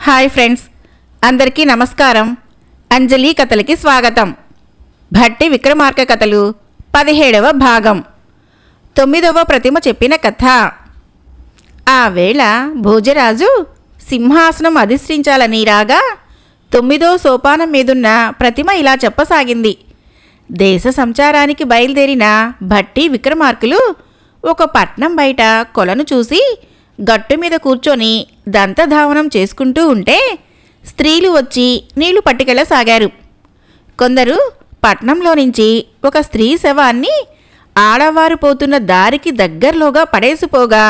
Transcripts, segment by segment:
Hi friends, అందరికీ నమస్కారం. అంజలి కథలకి స్వాగతం. భట్టి విక్రమార్క కథలు 17వ భాగం. 9వ ప్రతిమ చెప్పిన కథ. ఆ వేళ భోజరాజు సింహాసనం అధిష్ఠించాలని రాగా 9వ సోపానం మీదున్న ప్రతిమ ఇలా చెప్పసాగింది. దేశ సంచారానికి బయలుదేరిన భట్టి విక్రమార్కులు ఒక పట్నం బయట కొలను చూసి గట్టు మీద కూర్చొని దంతధావనం చేసుకుంటూ ఉంటే స్త్రీలు వచ్చి నీళ్లు పట్టుకెళ్ళసాగారు. కొందరు పట్నంలో నుంచి ఒక స్త్రీ శవాన్ని ఆడవారు పోతున్న దారికి దగ్గరలోగా పడేసిపోగా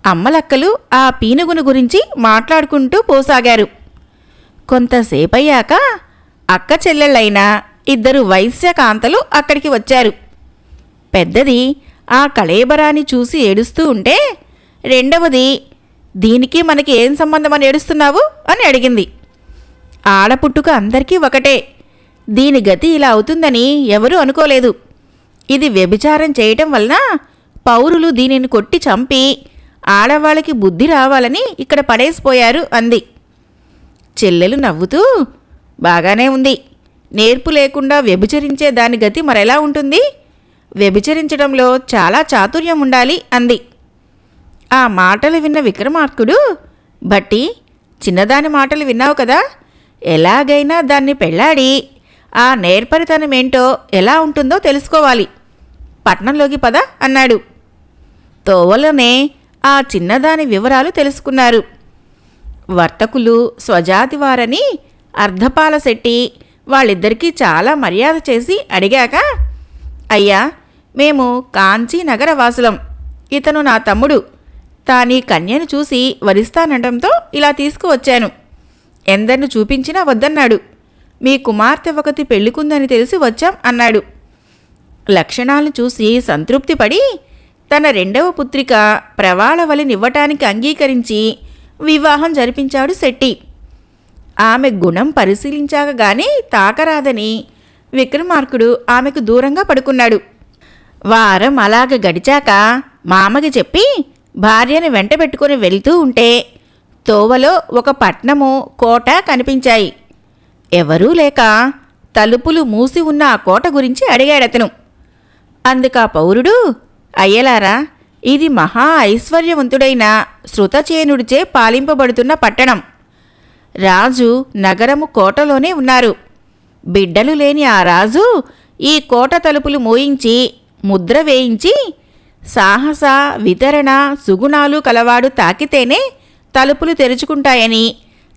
అమ్మలక్కలు ఆ పీనుగును గురించి మాట్లాడుకుంటూ పోసాగారు. కొంతసేపయ్యాక అక్క చెల్లెళ్ళైన 2 వైశ్యకాంతలు అక్కడికి వచ్చారు. పెద్దది ఆ కళేబరాన్ని చూసి ఏడుస్తూ ఉంటే రెండవది, దీనికి మనకి ఏం సంబంధం అని ఏడుస్తున్నావు అని అడిగింది. ఆడపుట్టుక అందరికీ ఒకటే, దీని గతి ఇలా అవుతుందని ఎవరూ అనుకోలేదు. ఇది వ్యభిచారం చేయటం వలన పౌరులు దీనిని కొట్టి చంపి ఆడవాళ్ళకి బుద్ధి రావాలని ఇక్కడ పడేసిపోయారు అంది. చెల్లెలు నవ్వుతూ, బాగానే ఉంది, నేర్పు లేకుండా వ్యభిచరించే దాని గతి మరెలా ఉంటుంది? వ్యభిచరించడంలో చాలా చాతుర్యం ఉండాలి అంది. ఆ మాటలు విన్న విక్రమార్కుడు, బట్టి చిన్నదాని మాటలు విన్నావు కదా, ఎలాగైనా దాన్ని పెళ్లాడి ఆ నేర్పరితనమేంటో ఎలా ఉంటుందో తెలుసుకోవాలి. పట్నంలోకి పద అన్నాడు. తోవలోనే ఆ చిన్నదాని వివరాలు తెలుసుకున్నారు. వర్తకులు స్వజాతివారని అర్ధపాల శెట్టి వాళ్ళిద్దరికీ చాలా మర్యాద చేసి అడిగాక, అయ్యా, మేము కాంచీ నగర వాసులం, ఇతను నా తమ్ముడు, తానీ కన్యను చూసి వరిస్తానడంతో ఇలా తీసుకువచ్చాను. ఎందరిని చూపించినా వద్దన్నాడు. మీ కుమార్తె ఒకటి పెళ్ళికుందని తెలిసి వచ్చాం అన్నాడు. లక్షణాలను చూసి సంతృప్తిపడి తన 2వ పుత్రిక ప్రవాళవలినివ్వటానికి అంగీకరించి వివాహం జరిపించాడు శెట్టి. ఆమె గుణం పరిశీలించాక గానీ తాకరాదని విక్రమార్కుడు ఆమెకు దూరంగా పడుకున్నాడు. వారం అలాగ గడిచాక మామకి చెప్పి భార్యని వెంట పెట్టుకుని వెళ్తూ ఉంటే తోవలో ఒక పట్నము, కోట కనిపించాయి. ఎవరూ లేక తలుపులు మూసి ఉన్న ఆ కోట గురించి అడిగాడతను. అందుకా పౌరుడు, అయ్యలారా, ఇది మహా ఐశ్వర్యవంతుడైన శృతచేనుడిచే పాలింపబడుతున్న పట్టణం. రాజు నగరము కోటలోనే ఉన్నారు. బిడ్డలు లేని ఆ రాజు ఈ కోట తలుపులు మోయించి ముద్ర వేయించి సాహస వితరణ సుగుణాలు కలవాడు తాకితేనే తలుపులు తెరుచుకుంటాయని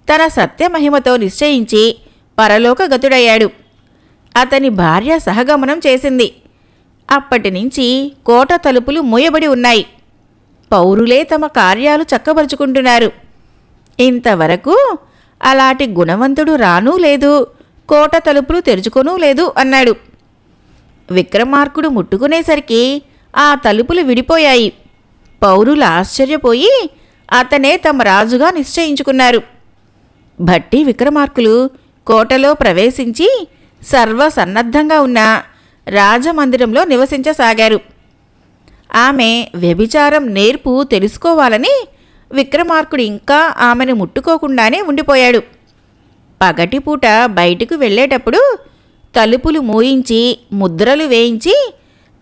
తన సత్యమహిమతో నిశ్చయించి పరలోకగతుడయ్యాడు. అతని భార్య సహగమనం చేసింది. అప్పటినుంచి కోట తలుపులు మూయబడి ఉన్నాయి. పౌరులే తమ కార్యాలు చక్కబరుచుకుంటున్నారు. ఇంతవరకు అలాంటి గుణవంతుడు రానూ లేదు, కోట తలుపులు తెరుచుకొనూ లేదు అన్నాడు. విక్రమార్కుడు ముట్టుకునేసరికి ఆ తలుపులు విడిపోయాయి. పౌరులు ఆశ్చర్యపోయి అతనే తమ రాజుగా నిశ్చయించుకున్నారు. భట్టి విక్రమార్కులు కోటలో ప్రవేశించి సర్వసన్నద్ధంగా ఉన్న రాజమందిరంలో నివసించసాగారు. ఆమె వ్యభిచారం నేర్పు తెలుసుకోవాలని విక్రమార్కుడు ఇంకా ఆమెను ముట్టుకోకుండానే ఉండిపోయాడు. పగటిపూట బయటకు వెళ్ళేటప్పుడు తలుపులు మూయించి ముద్రలు వేయించి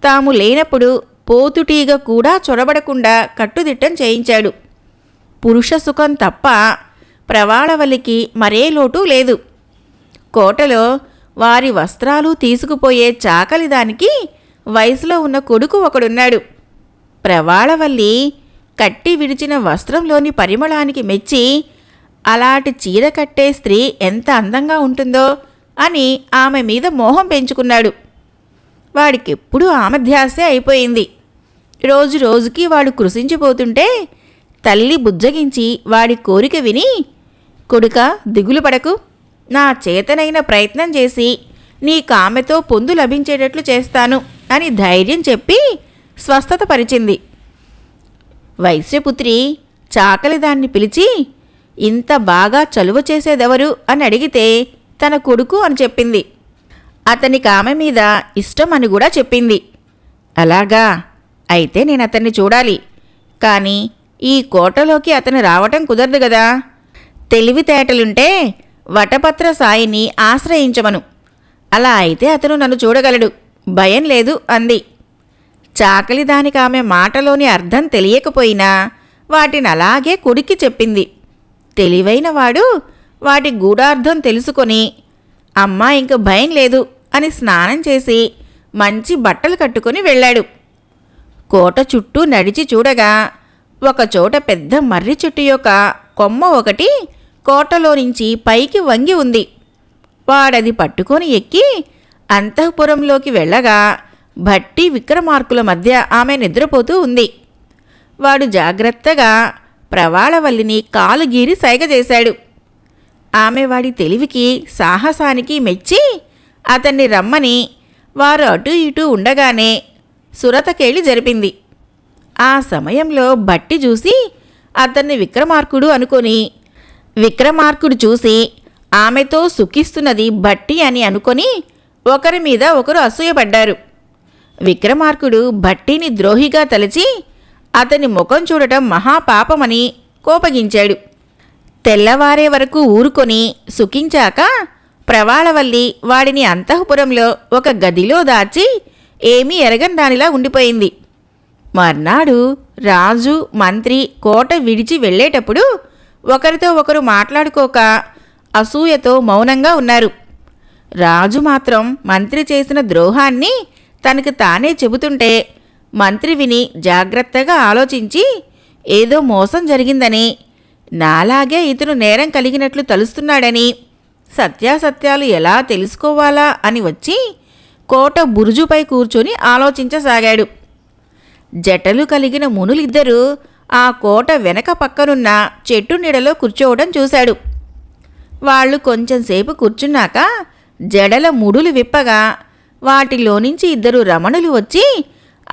తాము లేనప్పుడు పోతుటీగ కూడా చొరబడకుండా కట్టుదిట్టం చేయించాడు. పురుష సుఖం తప్ప ప్రవాళవల్లికి మరే లోటు లేదు. కోటలో వారి వస్త్రాలు తీసుకుపోయే చాకలిదానికి వయసులో ఉన్న కొడుకు ఒకడున్నాడు. ప్రవాళవల్లి కట్టి విడిచిన వస్త్రంలోని పరిమళానికి మెచ్చి అలాంటి చీర కట్టే స్త్రీ ఎంత అందంగా ఉంటుందో అని ఆమె మీద మోహం పెంచుకున్నాడు. వాడికెప్పుడూ ఆమె ధ్యాసే అయిపోయింది. రోజు రోజుకి వాడు కృశించిపోతుంటే తల్లి బుజ్జగించి వాడి కోరిక విని, కొడుకా, దిగులు పడకు, నా చేతనైన ప్రయత్నం చేసి నీ కామెతో పొందు లభించేటట్లు చేస్తాను అని ధైర్యం చెప్పి స్వస్థత పరిచింది. వైశ్యపుత్రి చాకలిదాన్ని పిలిచి, ఇంత బాగా చలువ చేసేదెవరు అని అడిగితే తన కొడుకు అని చెప్పింది. అతనికి ఆమె మీద ఇష్టం అని కూడా చెప్పింది. అలాగా, అయితే నేను అతన్ని చూడాలి, కానీ ఈ కోటలోకి అతను రావటం కుదరదు గదా. తెలివితేటలుంటే వటపత్ర సాయిని ఆశ్రయించమను. అలా అయితే అతను నన్ను చూడగలడు, భయం లేదు అంది. చాకలి దానికామె మాటలోని అర్థం తెలియకపోయినా వాటినలాగే కొడుక్కి చెప్పింది. తెలివైనవాడు వాటి గూఢార్థం తెలుసుకొని, అమ్మా ఇంక భయం లేదు అని స్నానం చేసి మంచి బట్టలు కట్టుకొని వెళ్ళాడు. కోట చుట్టూ నడిచి చూడగా ఒకచోట పెద్ద మర్రి చెట్టు యొక్క కొమ్మ ఒకటి కోటలో నుంచి పైకి వంగి ఉంది. వాడది పట్టుకొని ఎక్కి అంతఃపురంలోకి వెళ్ళగా భట్టి విక్రమార్కుల మధ్య ఆమె నిద్రపోతూ ఉంది. వాడు జాగ్రత్తగా ప్రవాళవల్లిని కాలు గీరి సైగ చేశాడు. ఆమె వాడి తెలివికి సాహసానికి మెచ్చి అతన్ని రమ్మని వారు అటూ ఇటూ ఉండగానే సురతకేళి జరిపింది. ఆ సమయంలో భట్టి చూసి అతన్ని విక్రమార్కుడు అనుకొని, విక్రమార్కుడు చూసి ఆమెతో సుఖిస్తున్నది భట్టి అని అనుకొని ఒకరి మీద ఒకరు అసూయపడ్డారు. విక్రమార్కుడు భట్టిని ద్రోహిగా తలచి అతని ముఖం చూడటం మహాపాపమని కోపగించాడు. తెల్లవారే వరకు ఊరుకొని సుఖించాక ప్రవాళవల్లి వాడిని అంతఃపురంలో ఒక గదిలో దాచి ఏమీ ఎరగని దానిలా ఉండిపోయింది. మర్నాడు రాజు మంత్రి కోట విడిచి వెళ్ళేటప్పుడు ఒకరితో ఒకరు మాట్లాడుకోక అసూయతో మౌనంగా ఉన్నారు. రాజు మాత్రం మంత్రి చేసిన ద్రోహాన్ని తనకు తానే చెబుతుంటే మంత్రి విని జాగ్రత్తగా ఆలోచించి ఏదో మోసం జరిగిందని, నాలాగే ఇతను నేరం కలిగినట్లు తలుస్తున్నాడని, సత్యాసత్యాలు ఎలా తెలుసుకోవాలా అని వచ్చి కోట బురుజుపై కూర్చొని ఆలోచించసాగాడు. జటలు కలిగిన మునులిద్దరూ ఆ కోట వెనక పక్కనున్న చెట్టు నీడలో కూర్చోవడం చూశాడు. వాళ్ళు కొంచెంసేపు కూర్చున్నాక జడల ముడులు విప్పగా వాటిలో నుంచి ఇద్దరు రమణులు వచ్చి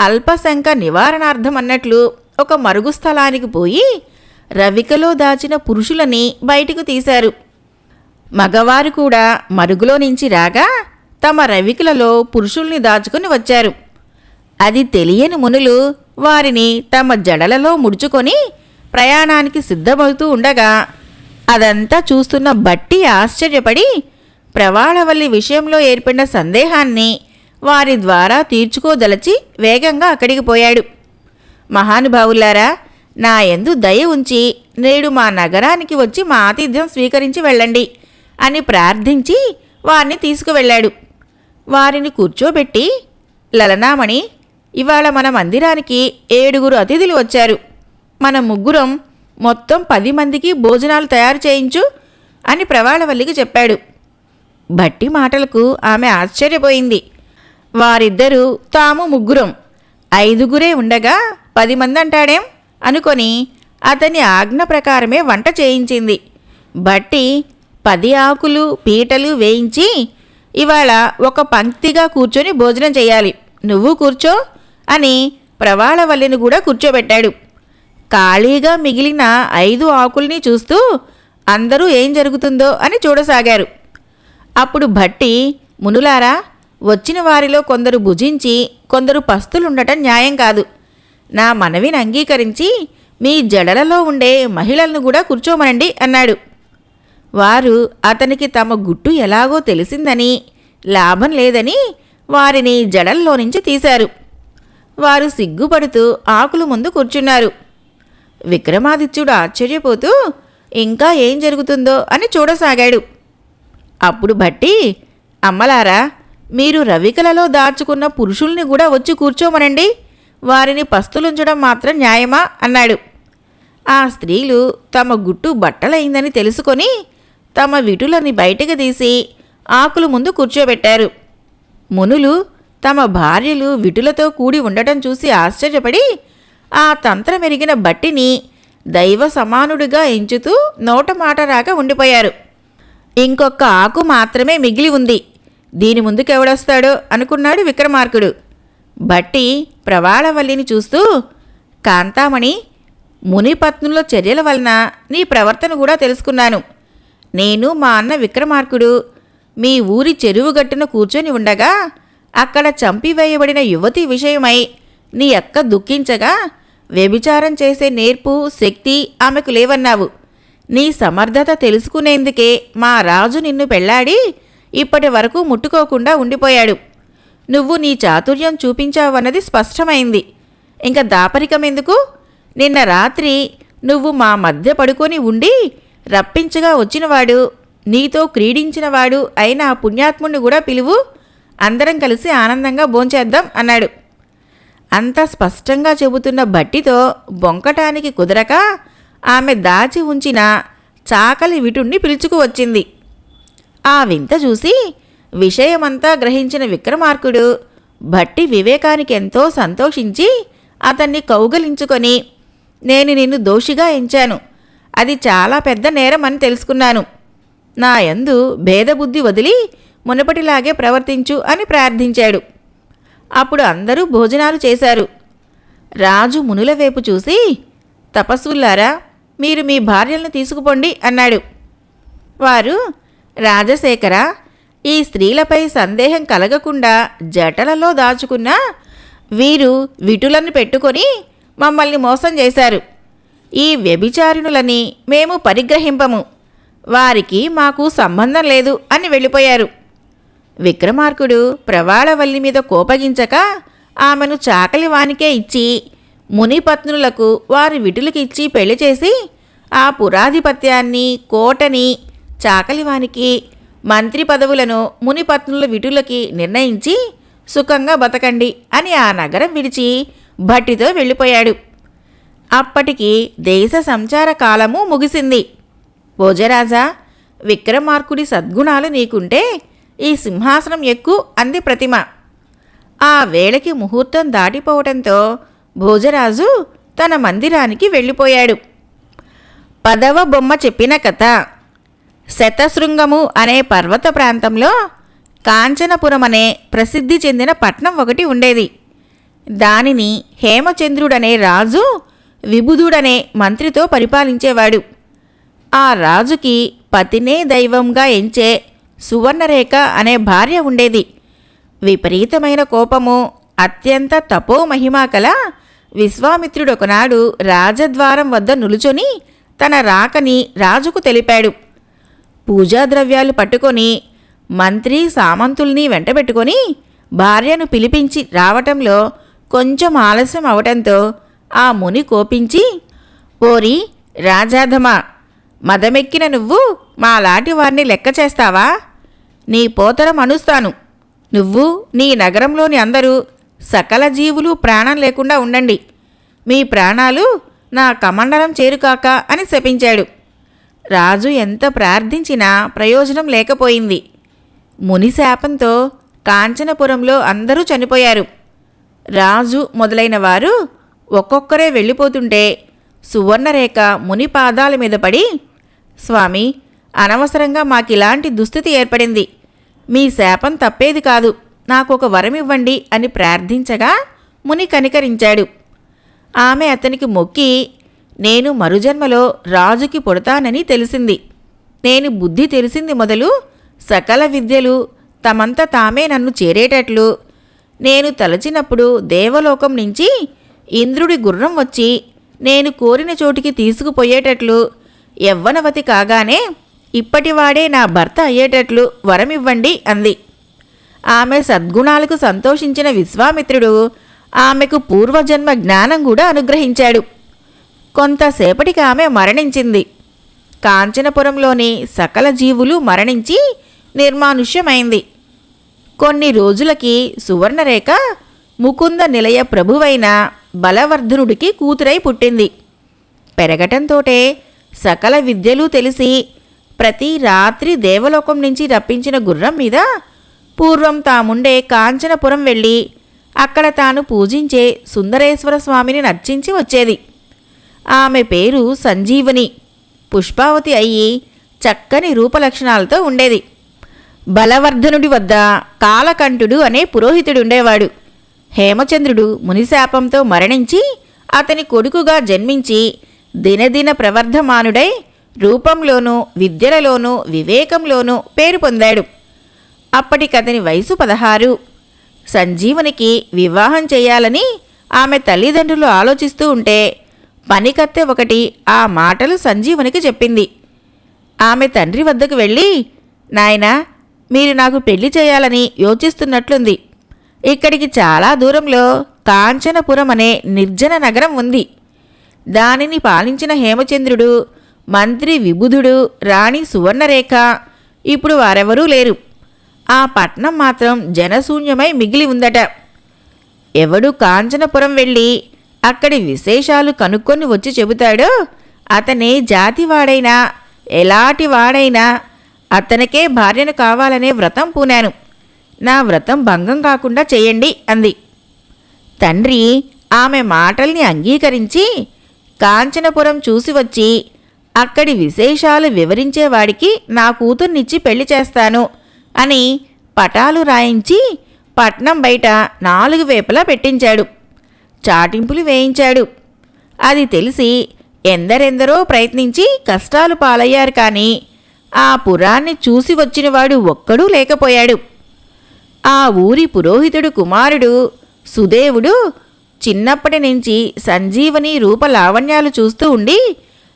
అల్పశంక నివారణార్థం అన్నట్లు ఒక మరుగు స్థలానికి పోయి రవికలో దాచిన పురుషులని బయటకు తీశారు. మగవారు కూడా మరుగులో నుంచి రాగా తమ రవికలలో పురుషుల్ని దాచుకుని వచ్చారు. అది తెలియని మునులు వారిని తమ జడలలో ముడుచుకొని ప్రయాణానికి సిద్ధమవుతూ ఉండగా అదంతా చూస్తున్న భట్టి ఆశ్చర్యపడి ప్రవాళవల్లి విషయంలో ఏర్పడిన సందేహాన్ని వారి ద్వారా తీర్చుకోదలచి వేగంగా అక్కడికి పోయాడు. మహానుభావులారా, నా యందు దయ ఉంచి నేడు మా నగరానికి వచ్చి మా ఆతిథ్యం స్వీకరించి వెళ్ళండి అని ప్రార్థించి వారిని తీసుకువెళ్ళాడు. వారిని కూర్చోబెట్టి, లలనామణి, ఇవాళ మన మందిరానికి 7 అతిథులు వచ్చారు. మన ముగ్గురం మొత్తం 10 మందికి భోజనాలు తయారు చేయించు అని ప్రవాళవల్లికి చెప్పాడు. భట్టి మాటలకు ఆమె ఆశ్చర్యపోయింది. వారిద్దరూ తాము ముగ్గురం 5 ఉండగా 10 మంది అంటాడేం అనుకొని అతని ఆజ్ఞ ప్రకారమే వంట చేయించింది. భట్టి 10 ఆకులు పీటలు వేయించి, ఇవాళ ఒక పంక్తిగా కూర్చొని భోజనం చేయాలి, నువ్వు కూర్చో అని ప్రవాళవల్లిని కూడా కూర్చోబెట్టాడు. ఖాళీగా మిగిలిన 5 ఆకుల్ని చూస్తూ అందరూ ఏం జరుగుతుందో అని చూడసాగారు. అప్పుడు భట్టి, మునులారా, వచ్చిన వారిలో కొందరు భుజించి కొందరు పస్తులుండటం న్యాయం కాదు. నా మనవిని అంగీకరించి మీ జడలలో ఉండే మహిళలను కూడా కూర్చోమనండి అన్నాడు. వారు అతనికి తమ గుట్టు ఎలాగో తెలిసిందని, లాభం లేదని వారిని జడల్లో నుంచి తీశారు. వారు సిగ్గుపడుతూ ఆకులు ముందు కూర్చున్నారు. విక్రమాదిత్యుడు ఆశ్చర్యపోతూ ఇంకా ఏం జరుగుతుందో అని చూడసాగాడు. అప్పుడు భట్టి, అమ్మలారా, మీరు రవికలలో దాచుకున్న పురుషుల్ని కూడా వచ్చి కూర్చోమనండి, వారిని పస్తులుంచడం మాత్రం న్యాయమా అన్నాడు. ఆ స్త్రీలు తమ గుట్టు బట్టలైందని తెలుసుకొని తమ విటులని బయటకు తీసి ఆకులు ముందు కూర్చోబెట్టారు. మునులు తమ భార్యలు విటులతో కూడి ఉండటం చూసి ఆశ్చర్యపడి ఆ తంత్రమెరిగిన భట్టిని దైవ సమానుడిగా ఎంచుతూ నోట మాట రాక ఉండిపోయారు. ఇంకొక ఆకు మాత్రమే మిగిలి ఉంది, దీని ముందుకెవడొస్తాడో అనుకున్నాడు విక్రమార్కుడు. భట్టి ప్రవాళవల్లిని చూస్తూ, కాంతామణి, మునిపత్నుల చర్యల వలన నీ ప్రవర్తన కూడా తెలుసుకున్నాను. నేను మా అన్న విక్రమార్కుడు మీ ఊరి చెరువుగట్టున కూర్చొని ఉండగా అక్కడ చంపివేయబడిన యువతి విషయమై నీ అక్క దుఃఖించగా వ్యభిచారం చేసే నేర్పు శక్తి ఆమెకు లేవన్నావు. నీ సమర్థత తెలుసుకునేందుకే మా రాజు నిన్ను పెళ్లాడి ఇప్పటి వరకు ముట్టుకోకుండా ఉండిపోయాడు. నువ్వు నీ చాతుర్యం చూపించావన్నది స్పష్టమైంది. ఇంక దాపరికమెందుకు? నిన్న రాత్రి నువ్వు మా మధ్య పడుకొని ఉండి రప్పించగా వచ్చినవాడు, నీతో క్రీడించినవాడు అయిన ఆ పుణ్యాత్ముణ్ణి కూడా పిలువు, అందరం కలిసి ఆనందంగా భోంచేద్దాం అన్నాడు. అంత స్పష్టంగా చెబుతున్న భట్టితో బొంకటానికి కుదరక ఆమె దాచి ఉంచిన చాకలి విటుణ్ణి పిలుచుకువచ్చింది. ఆ వింత చూసి విషయమంతా గ్రహించిన విక్రమార్కుడు భట్టి వివేకానికి ఎంతో సంతోషించి అతన్ని కౌగలించుకొని, నేను నిన్ను దోషిగా ఎంచాను, అది చాలా పెద్ద నేరం అని తెలుసుకున్నాను. నా యందు భేదబుద్ధి వదిలి మునపటిలాగే ప్రవర్తించు అని ప్రార్థించాడు. అప్పుడు అందరూ భోజనాలు చేశారు. రాజు మునుల వైపు చూసి, తపస్సులారా, మీరు మీ భార్యలను తీసుకుపోండి అన్నాడు. వారు, రాజశేఖర, ఈ స్త్రీలపై సందేహం కలగకుండా జటలలో దాచుకున్న వీరు విటులను పెట్టుకొని మమ్మల్ని మోసం చేశారు. ఈ వ్యభిచారిణులని మేము పరిగ్రహింపము, వారికి మాకు సంబంధం లేదు అని వెళ్ళిపోయారు. విక్రమార్కుడు ప్రవాళవల్లి మీద కోపగించక ఆమెను చాకలివానికే ఇచ్చి మునిపత్నులకు వారి విటులకిచ్చి పెళ్లి చేసి ఆ పురాధిపత్యాన్ని, కోటని చాకలివానికి, మంత్రి పదవులను మునిపత్నుల విటులకి నిర్ణయించి సుఖంగా బతకండి అని ఆ నగరం విడిచి భట్టితో వెళ్ళిపోయాడు. అప్పటికి దేశ సంచార కాలము ముగిసింది. భోజరాజా, విక్రమార్కుడి సద్గుణాలు నీకుంటే ఈ సింహాసనం ఎక్కు అంది ప్రతిమ. ఆ వేళకి ముహూర్తం దాటిపోవటంతో భోజరాజు తన మందిరానికి వెళ్ళిపోయాడు. 10వ బొమ్మ చెప్పిన కథ. శతశృంగము అనే పర్వత ప్రాంతంలో కాంచనపురం అనే ప్రసిద్ధి చెందిన పట్నం ఒకటి ఉండేది. దానిని హేమచంద్రుడనే రాజు విబుధుడనే మంత్రితో పరిపాలించేవాడు. ఆ రాజుకి పతినే దైవంగా ఎంచే సువర్ణరేఖ అనే భార్య ఉండేది. విపరీతమైన కోపము, అత్యంత తపోమహిమా కల విశ్వామిత్రుడొకనాడు రాజద్వారం వద్ద నిలుచొని తన రాకని రాజుకు తెలిపాడు. పూజాద్రవ్యాలు పట్టుకొని మంత్రి సామంతుల్ని వెంటబెట్టుకొని భార్యను పిలిపించి రావటంలో కొంచెం ఆలస్యం అవటంతో ఆ ముని కోపించి, ఓరి రాజాధమా, మదమెక్కిన నువ్వు మాలాంటి వారిని లెక్క చేస్తావా? నీ పోతరం అనుస్తాను. నువ్వు నీ నగరంలోని అందరూ సకల జీవులు ప్రాణం లేకుండా ఉండండి. మీ ప్రాణాలు నా కమండలం చేరుకాక అని శపించాడు. రాజు ఎంత ప్రార్థించినా ప్రయోజనం లేకపోయింది. ముని శాపంతో కాంచనపురంలో అందరూ చనిపోయారు. రాజు మొదలైన వారు ఒక్కొక్కరే వెళ్ళిపోతుంటే సువర్ణరేఖ ముని పాదాల మీద పడి, స్వామి, అనవసరంగా మాకిలాంటి దుస్థితి ఏర్పడింది. మీ శాపం తప్పేది కాదు, నాకొక వరమివ్వండి అని ప్రార్థించగా ముని కనికరించాడు. ఆమె అతనికి మొక్కి, నేను మరుజన్మలో రాజుకి పుడతానని తెలిసింది. నేను బుద్ధి తెలిసింది మొదలు సకల విద్యలు తమంత తామే నన్ను చేరేటట్లు, నేను తలచినప్పుడు దేవలోకం నుంచి ఇంద్రుడి గుర్రం వచ్చి నేను కోరిన చోటికి తీసుకుపోయేటట్లు, యవ్వనవతి కాగానే ఇప్పటివాడే నా భర్త అయ్యేటట్లు వరమివ్వండి అంది. ఆమె సద్గుణాలకు సంతోషించిన విశ్వామిత్రుడు ఆమెకు పూర్వజన్మ జ్ఞానం కూడా అనుగ్రహించాడు. కొంతసేపటికి ఆమె మరణించింది. కాంచనపురంలోని సకల జీవులు మరణించి నిర్మానుష్యమైంది. కొన్ని రోజులకి సువర్ణరేఖ ముకుంద నిలయ ప్రభువైన బలవర్ధనుడికి కూతురై పుట్టింది. పెరగటంతోటే సకల విద్యలు తెలిసి ప్రతి రాత్రి దేవలోకం నుంచి రప్పించిన గుర్రం మీద పూర్వం తాముండే కాంచనపురం వెళ్ళి అక్కడ తాను పూజించే సుందరేశ్వర స్వామిని నర్చించి వచ్చేది. ఆమె పేరు సంజీవని. పుష్పావతి అయ్యి చక్కని రూపలక్షణాలతో ఉండేది. బలవర్ధనుడి వద్ద కాలకంఠుడు అనే పురోహితుడుండేవాడు. హేమచంద్రుడు మునిశాపంతో మరణించి అతని కొడుకుగా జన్మించి దినదిన ప్రవర్ధమానుడై రూపంలోనూ విద్యలలోనూ వివేకంలోనూ పేరు పొందాడు. అప్పటికతని వయసు 16. సంజీవనికి వివాహం చేయాలని ఆమె తల్లిదండ్రులు ఆలోచిస్తూ ఉంటే పనికత్తె ఒకటి ఆ మాటలు సంజీవనికి చెప్పింది. ఆమె తండ్రి వద్దకు వెళ్ళి, నాయనా, మీరు నాకు పెళ్లి చేయాలని యోచిస్తున్నట్లుంది. ఇక్కడికి చాలా దూరంలో కాంచనపురం అనే నిర్జన నగరం ఉంది. దానిని పాలించిన హేమచంద్రుడు, మంత్రి విబుధుడు, రాణి సువర్ణరేఖ ఇప్పుడు వారెవరూ లేరు. ఆ పట్నం మాత్రం జనశూన్యమై మిగిలి ఉందట. ఎవడు కాంచనపురం వెళ్ళి అక్కడి విశేషాలు కనుక్కొని వచ్చి చెబుతాడో అతనే జాతివాడైనా ఎలాంటి వాడైనా అతనికే భార్యను కావాలనే వ్రతం పూనాను. నా వ్రతం భంగం కాకుండా చేయండి అంది. తండ్రి ఆమె మాటల్ని అంగీకరించి కాంచనపురం చూసి వచ్చి అక్కడి విశేషాలు వివరించేవాడికి నా కూతుర్నిచ్చి పెళ్లి చేస్తాను అని పటాలు రాయించి పట్నం బయట 4 వైపులా పెట్టించాడు. చాటింపులు వేయించాడు. అది తెలిసి ఎందరెందరో ప్రయత్నించి కష్టాలు పాలయ్యారు. కానీ ఆ పురాన్ని చూసి వచ్చినవాడు ఒక్కడూ లేకపోయాడు. ఆ ఊరి పురోహితుడు కుమారుడు సుదేవుడు చిన్నప్పటి నుంచి సంజీవని రూపలావణ్యాలు చూస్తూ ఉండి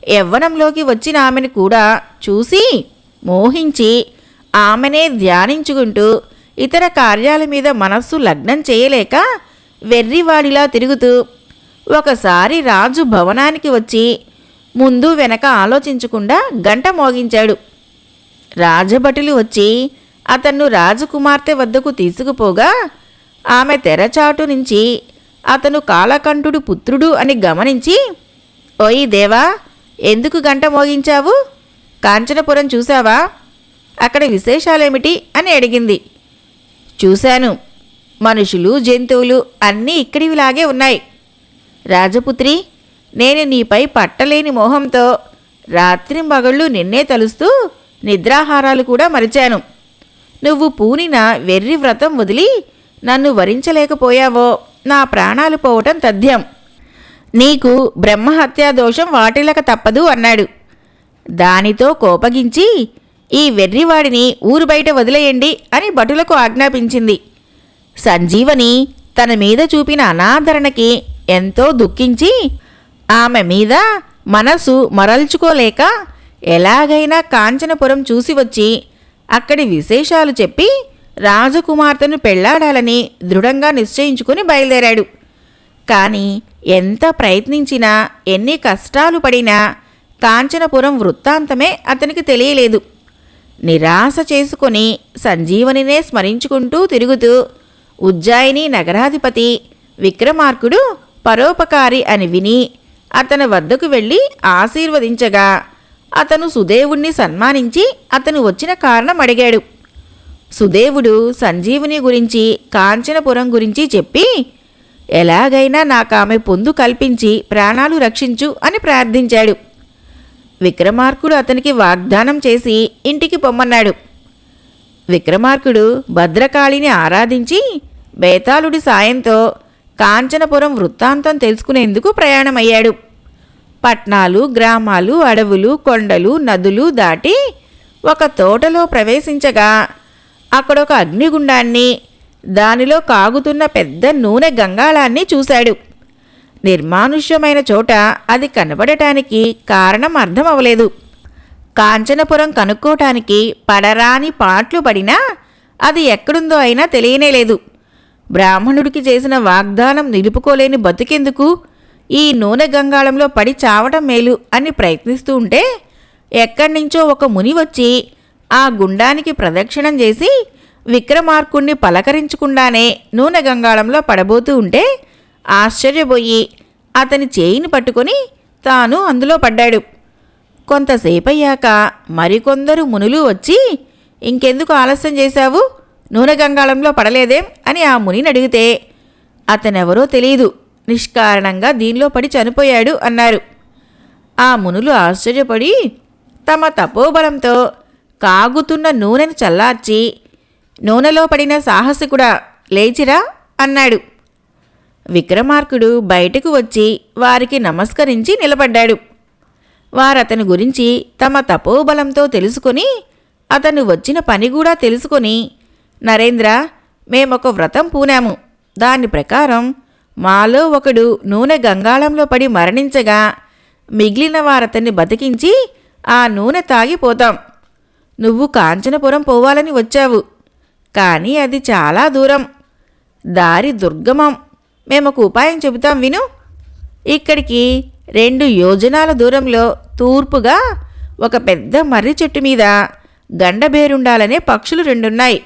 యవ్వనంలోకి వచ్చిన ఆమెను కూడా చూసి మోహించి ఆమెనే ధ్యానించుకుంటూ ఇతర కార్యాల మీద మనస్సు లగ్నం చేయలేక వెర్రివాడిలా తిరుగుతూ ఒకసారి రాజు భవనానికి వచ్చి ముందు వెనక ఆలోచించకుండా గంట మోగించాడు. రాజభటులు వచ్చి అతన్ను రాజకుమార్తె వద్దకు తీసుకుపోగా ఆమె తెరచాటు నుంచి అతను కాలకంఠుడు పుత్రుడు అని గమనించి, ఓయ్ దేవా, ఎందుకు గంట మోగించావు? కాంచనపురం చూశావా? అక్కడ విశేషాలేమిటి అని అడిగింది. చూశాను. మనుషులు, జంతువులు అన్నీ ఇక్కడివిలాగే ఉన్నాయి. రాజపుత్రి, నేను నీపై పట్టలేని మోహంతో రాత్రింబగళ్ళు నిన్నే తలుస్తూ నిద్రాహారాలు కూడా మరిచాను. నువ్వు పూనిన వెర్రి వ్రతం వదిలి నన్ను వరించలేకపోయావో నా ప్రాణాలు పోవటం తథ్యం. నీకు బ్రహ్మహత్యా దోషం వాటిల్లక తప్పదు అన్నాడు. దానితో కోపగించి ఈ వెర్రివాడిని ఊరు బయట వదిలేయండి అని భటులకు ఆజ్ఞాపించింది. సంజీవని తన మీద చూపిన అనాదరణకి ఎంతో దుఃఖించి ఆమె మీద మనసు మరల్చుకోలేక ఎలాగైనా కాంచనపురం చూసి వచ్చి అక్కడి విశేషాలు చెప్పి రాజకుమార్తెను పెళ్లాడాలని దృఢంగా నిశ్చయించుకుని బయలుదేరాడు. కానీ ఎంత ప్రయత్నించినా, ఎన్ని కష్టాలు పడినా కాంచనపురం వృత్తాంతమే అతనికి తెలియలేదు. నిరాశ చేసుకుని సంజీవనినే స్మరించుకుంటూ తిరుగుతూ ఉజ్జాయిని నగరాధిపతి విక్రమార్కుడు పరోపకారి అని విని అతని వద్దకు వెళ్ళి ఆశీర్వదించగా అతను సుదేవుణ్ణి సన్మానించి అతను వచ్చిన కారణం అడిగాడు. సుదేవుడు సంజీవుని గురించి, కాంచనపురం గురించి చెప్పి ఎలాగైనా నాకామె పొందు కల్పించి ప్రాణాలు రక్షించు అని ప్రార్థించాడు. విక్రమార్కుడు అతనికి వాగ్దానం చేసి ఇంటికి పొమ్మన్నాడు. విక్రమార్కుడు భద్రకాళిని ఆరాధించి బేతాళుడి సాయంతో కాంచనపురం వృత్తాంతం తెలుసుకునేందుకు ప్రయాణమయ్యాడు. పట్నాలు, గ్రామాలు, అడవులు, కొండలు, నదులు దాటి ఒక తోటలో ప్రవేశించగా అక్కడొక అగ్నిగుండాన్ని, దానిలో కాగుతున్న పెద్ద నూనె గంగాళాన్ని చూశాడు. నిర్మానుష్యమైన చోట అది కనబడటానికి కారణం అర్థమవలేదు. కాంచనపురం కనుక్కోటానికి పడరాని పాట్లు పడినా అది ఎక్కడుందో అయినా తెలియనేలేదు. బ్రాహ్మణుడికి చేసిన వాగ్దానం నిలుపుకోలేని బతుకెందుకు, ఈ నూనె గంగాళంలో పడి చావటం మేలు అని ప్రయత్నిస్తూ ఉంటే ఎక్కడ్నించో ఒక ముని వచ్చి ఆ గుండానికి ప్రదక్షిణం చేసి విక్రమార్కుణ్ణి పలకరించకుండానే నూనె గంగాళంలో పడబోతూ ఉంటే ఆశ్చర్యపోయి అతని చేయిని పట్టుకొని తాను అందులో పడ్డాడు. కొంతసేపయ్యాక మరికొందరు మునులు వచ్చి, ఇంకెందుకు ఆలస్యం చేశావు, నూనె గంగాళంలో పడలేదేం అని ఆ మునిని అడిగితే, అతనెవరో తెలియదు, నిష్కారణంగా దీనిలో పడి చనిపోయాడు అన్నారు. ఆ మునులు ఆశ్చర్యపడి తమ తపోబలంతో కాగుతున్న నూనెను చల్లార్చి, నూనెలో పడిన సాహసికుడా లేచిరా అన్నాడు. విక్రమార్కుడు బయటకు వచ్చి వారికి నమస్కరించి నిలబడ్డాడు. వారతని గురించి తమ తపోబలంతో తెలుసుకొని అతను వచ్చిన పని కూడా తెలుసుకొని, నరేంద్ర, మేమొక వ్రతం పూనాము. దాని ప్రకారం మాలో ఒకడు నూనె గంగాళంలో పడి మరణించగా మిగిలిన వారతన్ని బతికించి ఆ నూనె తాగిపోతాం. నువ్వు కాంచనపురం పోవాలని వచ్చావు, కానీ అది చాలా దూరం, దారి దుర్గమం. మేమొక ఉపాయం చెబుతాం విను. ఇక్కడికి 2 యోజనాల దూరంలో తూర్పుగా ఒక పెద్ద మర్రి చెట్టు మీద గండబేరుండాలనే పక్షులు 2 ఉన్నాయి.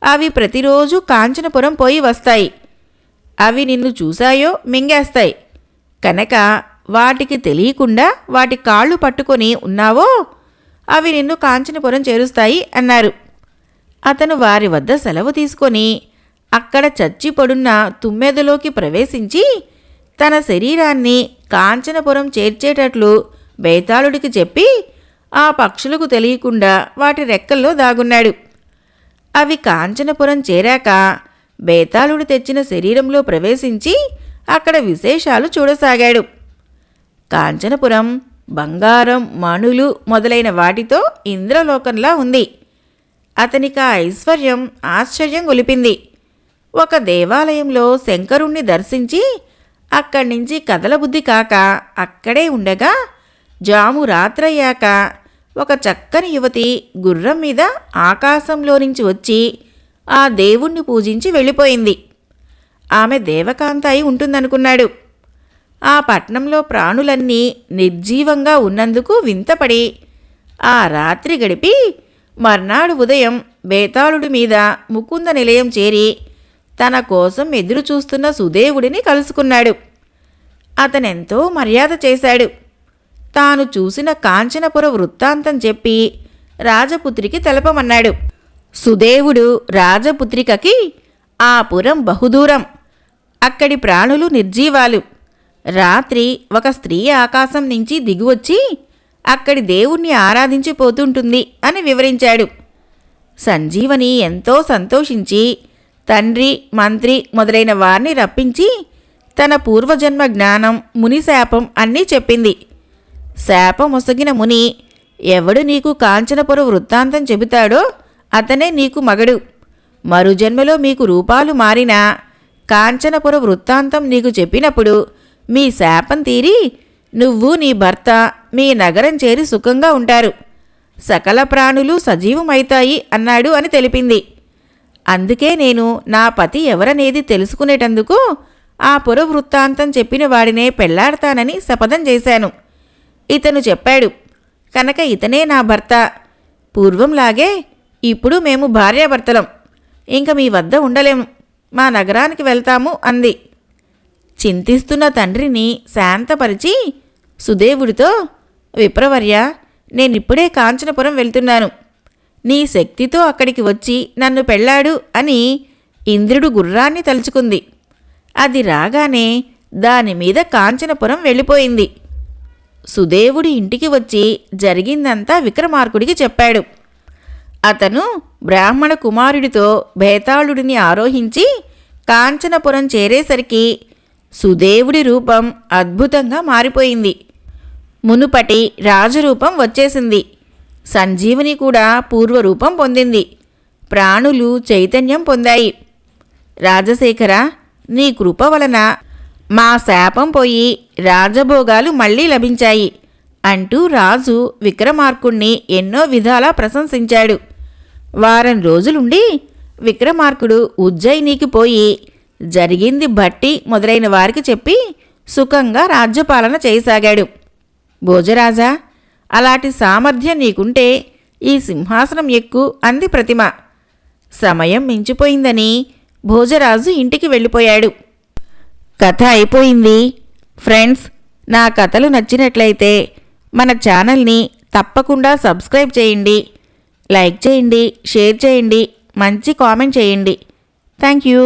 అవి ప్రతిరోజు కాంచనపురం పోయి వస్తాయి. అవి నిన్ను చూశాయో మింగేస్తాయి. కనుక వాటికి తెలియకుండా వాటి కాళ్ళు పట్టుకొని ఉన్నావో అవి నిన్ను కాంచనపురం చేరుస్తాయి అన్నారు. అతను వారి వద్ద సెలవు తీసుకొని అక్కడ చచ్చిపడున్న తుమ్మెదలోకి ప్రవేశించి తన శరీరాన్ని కాంచనపురం చేర్చేటట్లు బేతాళుడికి చెప్పి ఆ పక్షులకు తెలియకుండా వాటి రెక్కల్లో దాగున్నాడు. అవి కాంచనపురం చేరాక బేతాళుడు తెచ్చిన శరీరంలో ప్రవేశించి అక్కడ విశేషాలు చూడసాగాడు. కాంచనపురం బంగారం, మణులు మొదలైన వాటితో ఇంద్రలోకంలా ఉంది. అతనికి ఆ ఐశ్వర్యం ఆశ్చర్యం గొలిపింది. ఒక దేవాలయంలో శంకరుణ్ణి దర్శించి అక్కడి నుంచి కదలబుద్ధి కాక అక్కడే ఉండగా జాము రాత్రయ్యాక ఒక చక్కని యువతి గుర్రం మీద ఆకాశంలో నుంచి వచ్చి ఆ దేవుణ్ణి పూజించి వెళ్ళిపోయింది. ఆమె దేవకాంత అయి ఉంటుందనుకున్నాడు. ఆ పట్నంలో ప్రాణులన్నీ నిర్జీవంగా ఉన్నందుకు వింతపడి ఆ రాత్రి గడిపి మర్నాడు ఉదయం బేతాళుడి మీద ముకుంద నిలయం చేరి తన కోసం ఎదురుచూస్తున్న సుదేవుడిని కలుసుకున్నాడు. అతనెంతో మర్యాద చేశాడు. తాను చూసిన కాంచనపుర వృత్తాంతం చెప్పి రాజపుత్రికి తెలపమన్నాడు. సుదేవుడు రాజపుత్రికకి ఆ పురం బహుదూరం, అక్కడి ప్రాణులు నిర్జీవాలు. రాత్రి ఒక స్త్రీ ఆకాశం నుంచి దిగివచ్చి అక్కడి దేవుణ్ణి ఆరాధించిపోతుంటుంది అని వివరించాడు. సంజీవని ఎంతో సంతోషించి తండ్రి, మంత్రి మొదలైన వారిని రప్పించి తన పూర్వజన్మ జ్ఞానం, మునిశాపం అన్నీ చెప్పింది. శాపమొసగిన ముని, ఎవడు నీకు కాంచనపుర వృత్తాంతం చెబుతాడో అతనే నీకు మగడు. మరుజన్మలో మీకు రూపాలు మారినా కాంచనపుర వృత్తాంతం నీకు చెప్పినప్పుడు మీ శాపం తీరి నువ్వు నీ భర్త మీ నగరం చేరి సుఖంగా ఉంటారు. సకల ప్రాణులు సజీవమైతాయి అన్నాడు అని తెలిపింది. అందుకే నేను నా పతి ఎవరనేది తెలుసుకునేటందుకు ఆ పుర వృత్తాంతం చెప్పిన వాడినే పెళ్లాడతానని శపథం చేశాను. ఇతను చెప్పాడు కనుక ఇతనే నా భర్త. పూర్వంలాగే ఇప్పుడు మేము భార్యాభర్తలం. ఇంక మీ వద్ద ఉండలేము, మా నగరానికి వెళ్తాము అంది. చింతిస్తున్న తండ్రిని శాంతపరిచి సుదేవుడితో, విప్రవర్య, నేనిప్పుడే కాంచనపురం వెళ్తున్నాను. నీ శక్తితో అక్కడికి వచ్చి నన్ను పెళ్ళాడు అని ఇంద్రుడు గుర్రాన్ని తలుచుకుంది. అది రాగానే దానిమీద కాంచనపురం వెళ్ళిపోయింది. సుదేవుడి ఇంటికి వచ్చి జరిగిందంతా విక్రమార్కుడికి చెప్పాడు. అతను బ్రాహ్మణ కుమారుడితో బేతాళుడిని ఆరోహించి కాంచనపురం చేరేసరికి సుదేవుడి రూపం అద్భుతంగా మారిపోయింది. మునుపటి రాజరూపం వచ్చేసింది. సంజీవని కూడా పూర్వరూపం పొందింది. ప్రాణులు చైతన్యం పొందాయి. రాజశేఖర, నీ కృప వలన మా శాపం పోయి రాజభోగాలు మళ్లీ లభించాయి అంటూ రాజు విక్రమార్కుణ్ణి ఎన్నో విధాలా ప్రశంసించాడు. వారం రోజులుండి విక్రమార్కుడు ఉజ్జయినికి పోయి జరిగింది బట్టి మొదలైన వారికి చెప్పి సుఖంగా రాజ్యపాలన చేయసాగాడు. భోజరాజా, అలాంటి సామర్థ్యం నీకుంటే ఈ సింహాసనం ఎక్కు అంది ప్రతిమ. సమయం మించిపోయిందని భోజరాజు ఇంటికి వెళ్ళిపోయాడు. కథ అయిపోయింది. ఫ్రెండ్స్, నా కథలు నచ్చినట్లయితే మన ఛానల్ని తప్పకుండా సబ్స్క్రైబ్ చేయండి, లైక్ చేయండి, షేర్ చేయండి, మంచి కామెంట్ చేయండి. Thank you.